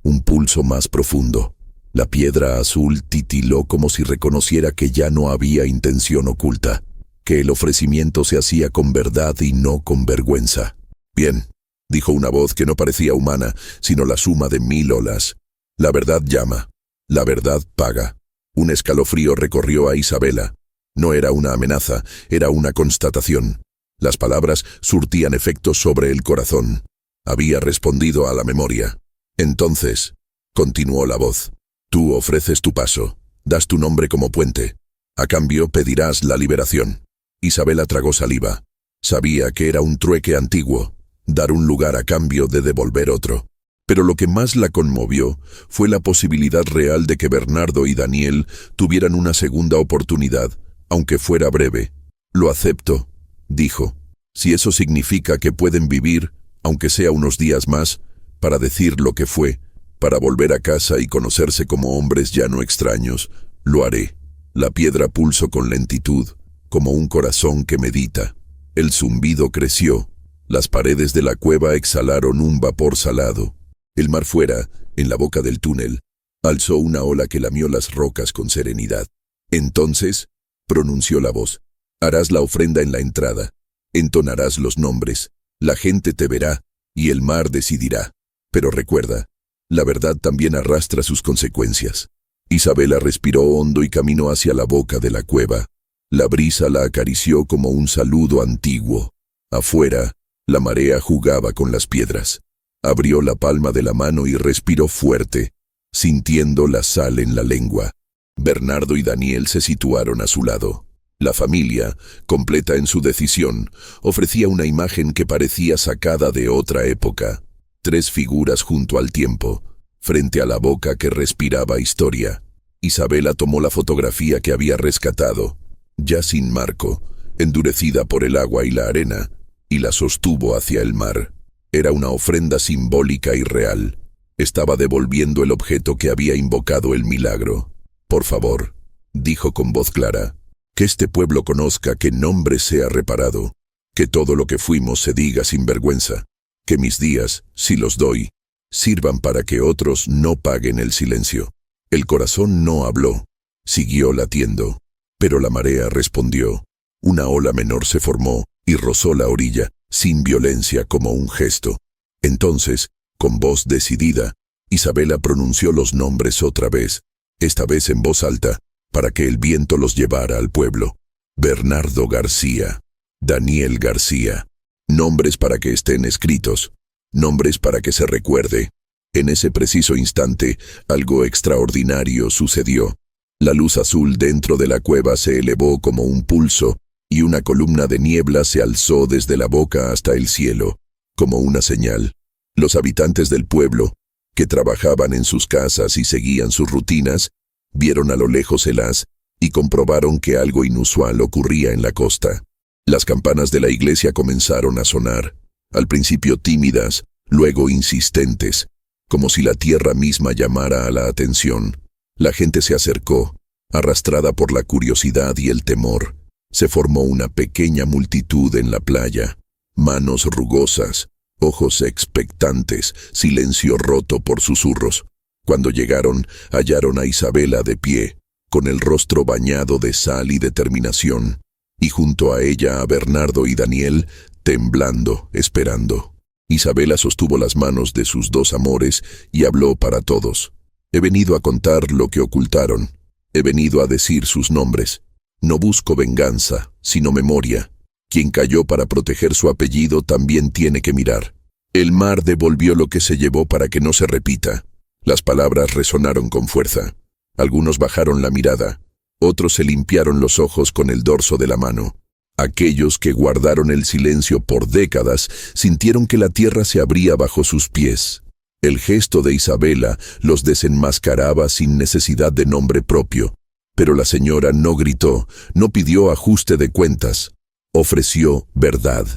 Speaker 1: Un pulso más profundo. La piedra azul titiló como si reconociera que ya no había intención oculta, que el ofrecimiento se hacía con verdad y no con vergüenza. Bien, dijo una voz que no parecía humana, sino la suma de 1000 olas. La verdad llama. La verdad paga. Un escalofrío recorrió a Isabela. No era una amenaza, era una constatación. Las palabras surtían efecto sobre el corazón. Había respondido a la memoria. Entonces, continuó la voz, tú ofreces tu paso, das tu nombre como puente. A cambio pedirás la liberación. Isabela tragó saliva. Sabía que era un trueque antiguo, dar un lugar a cambio de devolver otro. Pero lo que más la conmovió fue la posibilidad real de que Bernardo y Daniel tuvieran una segunda oportunidad, aunque fuera breve. Lo acepto, dijo, si eso significa que pueden vivir, aunque sea unos días más, para decir lo que fue, para volver a casa y conocerse como hombres ya no extraños, lo haré. La piedra pulsó con lentitud, como un corazón que medita. El zumbido creció. Las paredes de la cueva exhalaron un vapor salado. El mar fuera, en la boca del túnel, alzó una ola que lamió las rocas con serenidad. Entonces, pronunció la voz, harás la ofrenda en la entrada, entonarás los nombres, la gente te verá y el mar decidirá. Pero recuerda, la verdad también arrastra sus consecuencias. Isabela respiró hondo y caminó hacia la boca de la cueva. La brisa la acarició como un saludo antiguo. Afuera, la marea jugaba con las piedras. Abrió la palma de la mano y respiró fuerte, sintiendo la sal en la lengua. Bernardo y Daniel se situaron a su lado. La familia, completa en su decisión, ofrecía una imagen que parecía sacada de otra época. 3 figuras junto al tiempo, frente a la boca que respiraba historia. Isabela tomó la fotografía que había rescatado, ya sin marco, endurecida por el agua y la arena, y la sostuvo hacia el mar. Era una ofrenda simbólica y real. Estaba devolviendo el objeto que había invocado el milagro. Por favor, dijo con voz clara, que este pueblo conozca que nombre sea reparado, que todo lo que fuimos se diga sin vergüenza, que mis días, si los doy, sirvan para que otros no paguen el silencio. El corazón no habló, siguió latiendo, pero la marea respondió. Una ola menor se formó y rozó la orilla, sin violencia, como un gesto. Entonces, con voz decidida, Isabela pronunció los nombres otra vez, esta vez en voz alta, para que el viento los llevara al pueblo. Bernardo García, Daniel García. Nombres para que estén escritos, nombres para que se recuerde. En ese preciso instante, algo extraordinario sucedió. La luz azul dentro de la cueva se elevó como un pulso, y una columna de niebla se alzó desde la boca hasta el cielo, como una señal. Los habitantes del pueblo, que trabajaban en sus casas y seguían sus rutinas, vieron a lo lejos el haz y comprobaron que algo inusual ocurría en la costa. Las campanas de la iglesia comenzaron a sonar, al principio tímidas, luego insistentes, como si la tierra misma llamara a la atención. La gente se acercó, arrastrada por la curiosidad y el temor. Se formó una pequeña multitud en la playa, manos rugosas, ojos expectantes, silencio roto por susurros. Cuando llegaron, hallaron a Isabela de pie, con el rostro bañado de sal y determinación, y junto a ella a Bernardo y Daniel, temblando, esperando. Isabela sostuvo las manos de sus dos amores y habló para todos. He venido a contar lo que ocultaron. He venido a decir sus nombres. No busco venganza, sino memoria. Quien cayó para proteger su apellido también tiene que mirar. El mar devolvió lo que se llevó para que no se repita. Las palabras resonaron con fuerza. Algunos bajaron la mirada. Otros se limpiaron los ojos con el dorso de la mano. Aquellos que guardaron el silencio por décadas sintieron que la tierra se abría bajo sus pies. El gesto de Isabela los desenmascaraba sin necesidad de nombre propio. Pero la señora no gritó, no pidió ajuste de cuentas. Ofreció verdad.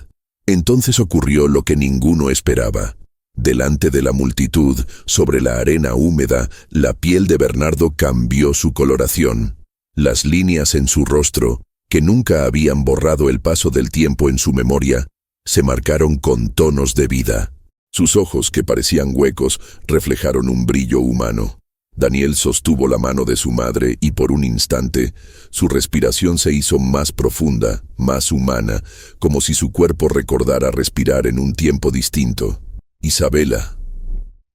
Speaker 1: Entonces ocurrió lo que ninguno esperaba. Delante de la multitud, sobre la arena húmeda, la piel de Bernardo cambió su coloración. Las líneas en su rostro, que nunca habían borrado el paso del tiempo en su memoria, se marcaron con tonos de vida. Sus ojos, que parecían huecos, reflejaron un brillo humano. Daniel sostuvo la mano de su madre y por un instante, su respiración se hizo más profunda, más humana, como si su cuerpo recordara respirar en un tiempo distinto. Isabela,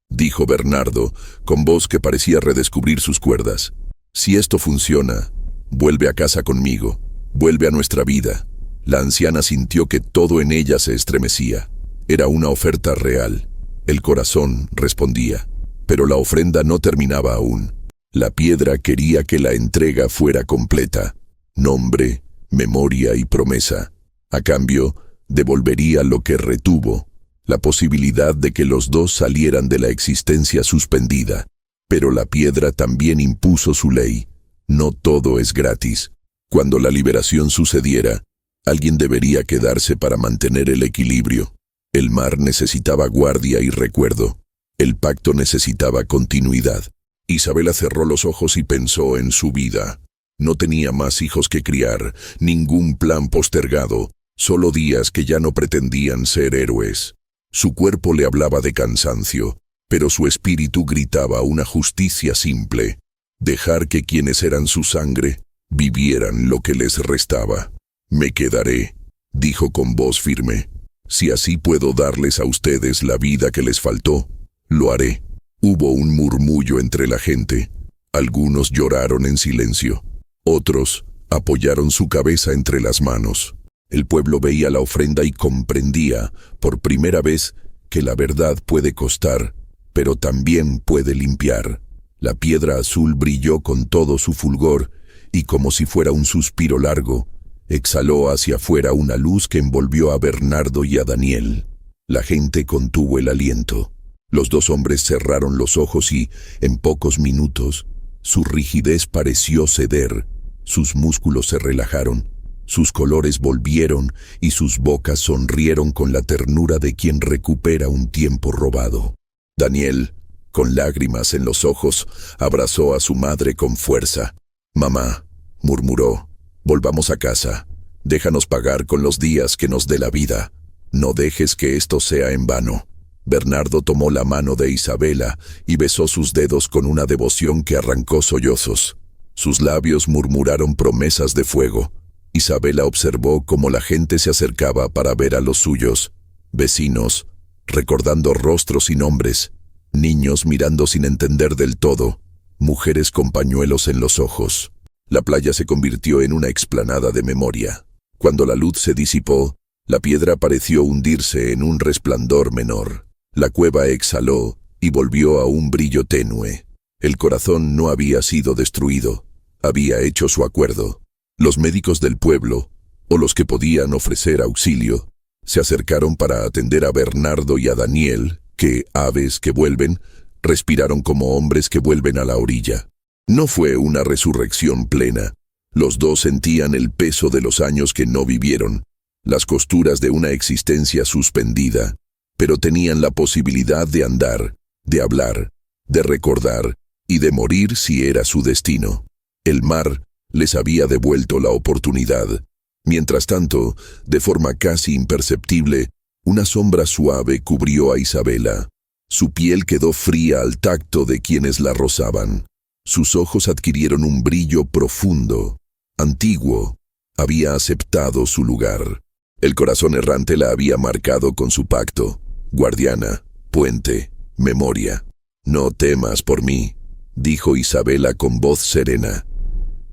Speaker 1: dijo Bernardo, con voz que parecía redescubrir sus cuerdas. Si esto funciona, vuelve a casa conmigo, vuelve a nuestra vida. La anciana sintió que todo en ella se estremecía. Era una oferta real. El corazón respondía. Pero la ofrenda no terminaba aún. La piedra quería que la entrega fuera completa. Nombre, memoria y promesa. A cambio, devolvería lo que retuvo, la posibilidad de que los dos salieran de la existencia suspendida. Pero la piedra también impuso su ley. No todo es gratis. Cuando la liberación sucediera, alguien debería quedarse para mantener el equilibrio. El mar necesitaba guardia y recuerdo. El pacto necesitaba continuidad. Isabela cerró los ojos y pensó en su vida. No tenía más hijos que criar, ningún plan postergado, solo días que ya no pretendían ser héroes. Su cuerpo le hablaba de cansancio, pero su espíritu gritaba una justicia simple: dejar que quienes eran su sangre vivieran lo que les restaba. Me quedaré, dijo con voz firme. Si así puedo darles a ustedes la vida que les faltó, lo haré. Hubo un murmullo entre la gente. Algunos lloraron en silencio. Otros apoyaron su cabeza entre las manos. El pueblo veía la ofrenda y comprendía, por primera vez, que la verdad puede costar, pero también puede limpiar. La piedra azul brilló con todo su fulgor y, como si fuera un suspiro largo, exhaló hacia afuera una luz que envolvió a Bernardo y a Daniel. La gente contuvo el aliento. Los dos hombres cerraron los ojos y, en pocos minutos, su rigidez pareció ceder, sus músculos se relajaron, sus colores volvieron y sus bocas sonrieron con la ternura de quien recupera un tiempo robado. Daniel, con lágrimas en los ojos, abrazó a su madre con fuerza. «Mamá», murmuró, «volvamos a casa. Déjanos pagar con los días que nos dé la vida. No dejes que esto sea en vano». Bernardo tomó la mano de Isabela y besó sus dedos con una devoción que arrancó sollozos. Sus labios murmuraron promesas de fuego. Isabela observó cómo la gente se acercaba para ver a los suyos, vecinos, recordando rostros y nombres, niños mirando sin entender del todo, mujeres con pañuelos en los ojos. La playa se convirtió en una explanada de memoria. Cuando la luz se disipó, la piedra pareció hundirse en un resplandor menor. La cueva exhaló y volvió a un brillo tenue. El corazón no había sido destruido, había hecho su acuerdo. Los médicos del pueblo, o los que podían ofrecer auxilio, se acercaron para atender a Bernardo y a Daniel, que, aves que vuelven, respiraron como hombres que vuelven a la orilla. No fue una resurrección plena. Los dos sentían el peso de los años que no vivieron, las costuras de una existencia suspendida, pero tenían la posibilidad de andar, de hablar, de recordar y de morir si era su destino. El mar les había devuelto la oportunidad. Mientras tanto, de forma casi imperceptible, una sombra suave cubrió a Isabela. Su piel quedó fría al tacto de quienes la rozaban. Sus ojos adquirieron un brillo profundo, antiguo. Había aceptado su lugar. El corazón errante la había marcado con su pacto. Guardiana, puente, memoria. No temas por mí, dijo Isabela con voz serena.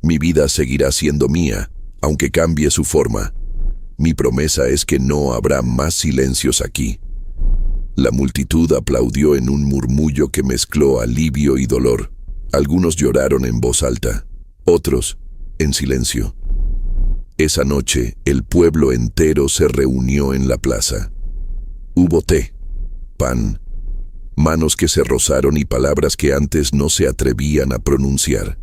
Speaker 1: Mi vida seguirá siendo mía, aunque cambie su forma. Mi promesa es que no habrá más silencios aquí. La multitud aplaudió en un murmullo que mezcló alivio y dolor. Algunos lloraron en voz alta, otros en silencio. Esa noche, el pueblo entero se reunió en la plaza. Hubo té, pan, manos que se rozaron y palabras que antes no se atrevían a pronunciar.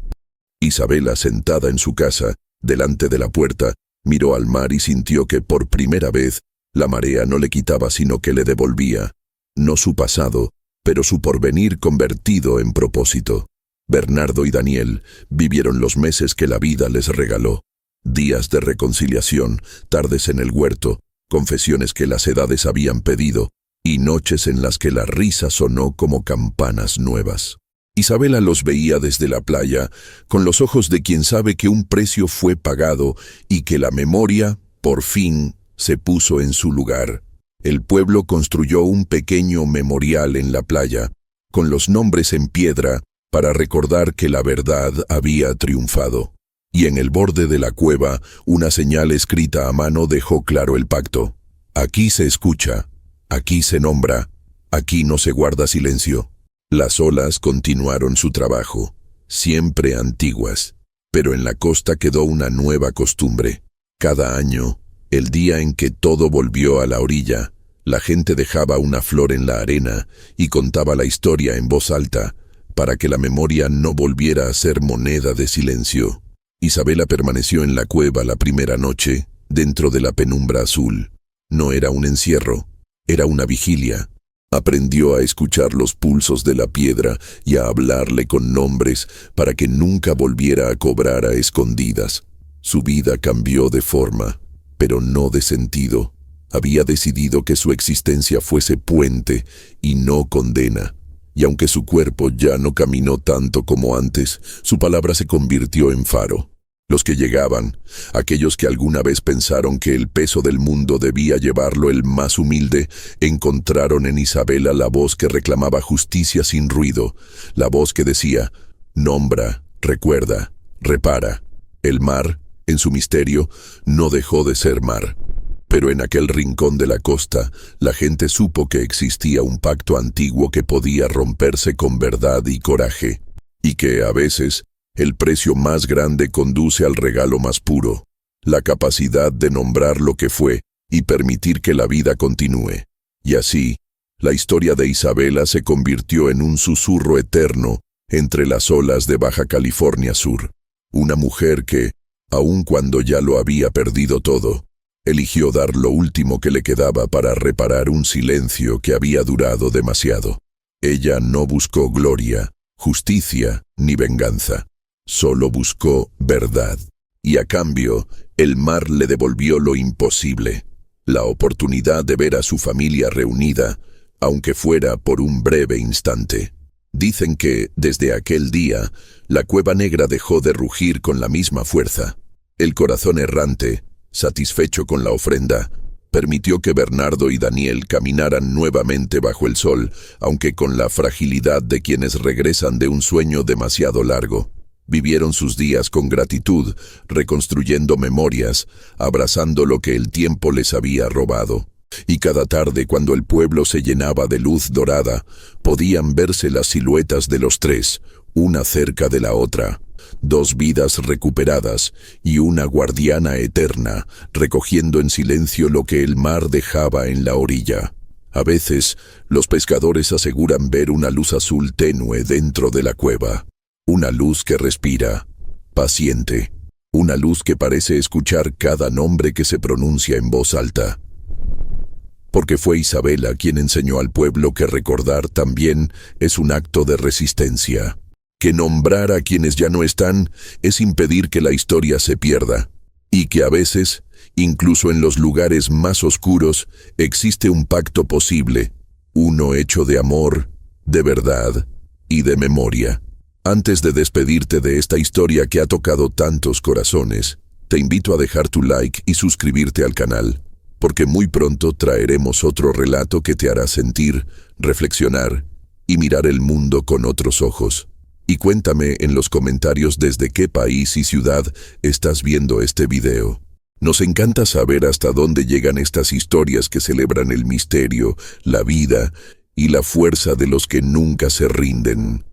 Speaker 1: Isabela, sentada en su casa, delante de la puerta, miró al mar y sintió que por primera vez la marea no le quitaba sino que le devolvía, no su pasado, pero su porvenir convertido en propósito. Bernardo y Daniel vivieron los meses que la vida les regaló. Días de reconciliación, tardes en el huerto, confesiones que las edades habían pedido, y noches en las que la risa sonó como campanas nuevas. Isabela los veía desde la playa, con los ojos de quien sabe que un precio fue pagado y que la memoria, por fin, se puso en su lugar. El pueblo construyó un pequeño memorial en la playa, con los nombres en piedra, para recordar que la verdad había triunfado. Y en el borde de la cueva, una señal escrita a mano dejó claro el pacto. Aquí se escucha, aquí se nombra, aquí no se guarda silencio. Las olas continuaron su trabajo, siempre antiguas, pero en la costa quedó una nueva costumbre. Cada año, el día en que todo volvió a la orilla, la gente dejaba una flor en la arena y contaba la historia en voz alta, para que la memoria no volviera a ser moneda de silencio. Isabela permaneció en la cueva la primera noche, dentro de la penumbra azul. No era un encierro, era una vigilia. Aprendió a escuchar los pulsos de la piedra y a hablarle con nombres para que nunca volviera a cobrar a escondidas. Su vida cambió de forma, pero no de sentido. Había decidido que su existencia fuese puente y no condena. Y aunque su cuerpo ya no caminó tanto como antes, su palabra se convirtió en faro. Los que llegaban, aquellos que alguna vez pensaron que el peso del mundo debía llevarlo el más humilde, encontraron en Isabela la voz que reclamaba justicia sin ruido, la voz que decía, nombra, recuerda, repara. El mar, en su misterio, no dejó de ser mar. Pero en aquel rincón de la costa, la gente supo que existía un pacto antiguo que podía romperse con verdad y coraje, y que, a veces, el precio más grande conduce al regalo más puro, la capacidad de nombrar lo que fue y permitir que la vida continúe. Y así, la historia de Isabela se convirtió en un susurro eterno entre las olas de Baja California Sur. Una mujer que, aun cuando ya lo había perdido todo, eligió dar lo último que le quedaba para reparar un silencio que había durado demasiado. Ella no buscó gloria, justicia ni venganza. Solo buscó verdad, y a cambio, el mar le devolvió lo imposible, la oportunidad de ver a su familia reunida, aunque fuera por un breve instante. Dicen que, desde aquel día, la Cueva Negra dejó de rugir con la misma fuerza. El corazón errante, satisfecho con la ofrenda, permitió que Bernardo y Daniel caminaran nuevamente bajo el sol, aunque con la fragilidad de quienes regresan de un sueño demasiado largo. Vivieron sus días con gratitud, reconstruyendo memorias, abrazando lo que el tiempo les había robado. Y cada tarde, cuando el pueblo se llenaba de luz dorada, podían verse las siluetas de los tres, una cerca de la otra. Dos vidas recuperadas y una guardiana eterna, recogiendo en silencio lo que el mar dejaba en la orilla. A veces, los pescadores aseguran ver una luz azul tenue dentro de la cueva. Una luz que respira, paciente. Una luz que parece escuchar cada nombre que se pronuncia en voz alta. Porque fue Isabela quien enseñó al pueblo que recordar también es un acto de resistencia. Que nombrar a quienes ya no están es impedir que la historia se pierda. Y que a veces, incluso en los lugares más oscuros, existe un pacto posible. Uno hecho de amor, de verdad y de memoria. Antes de despedirte de esta historia que ha tocado tantos corazones, te invito a dejar tu like y suscribirte al canal, porque muy pronto traeremos otro relato que te hará sentir, reflexionar y mirar el mundo con otros ojos. Y cuéntame en los comentarios desde qué país y ciudad estás viendo este video. Nos encanta saber hasta dónde llegan estas historias que celebran el misterio, la vida y la fuerza de los que nunca se rinden.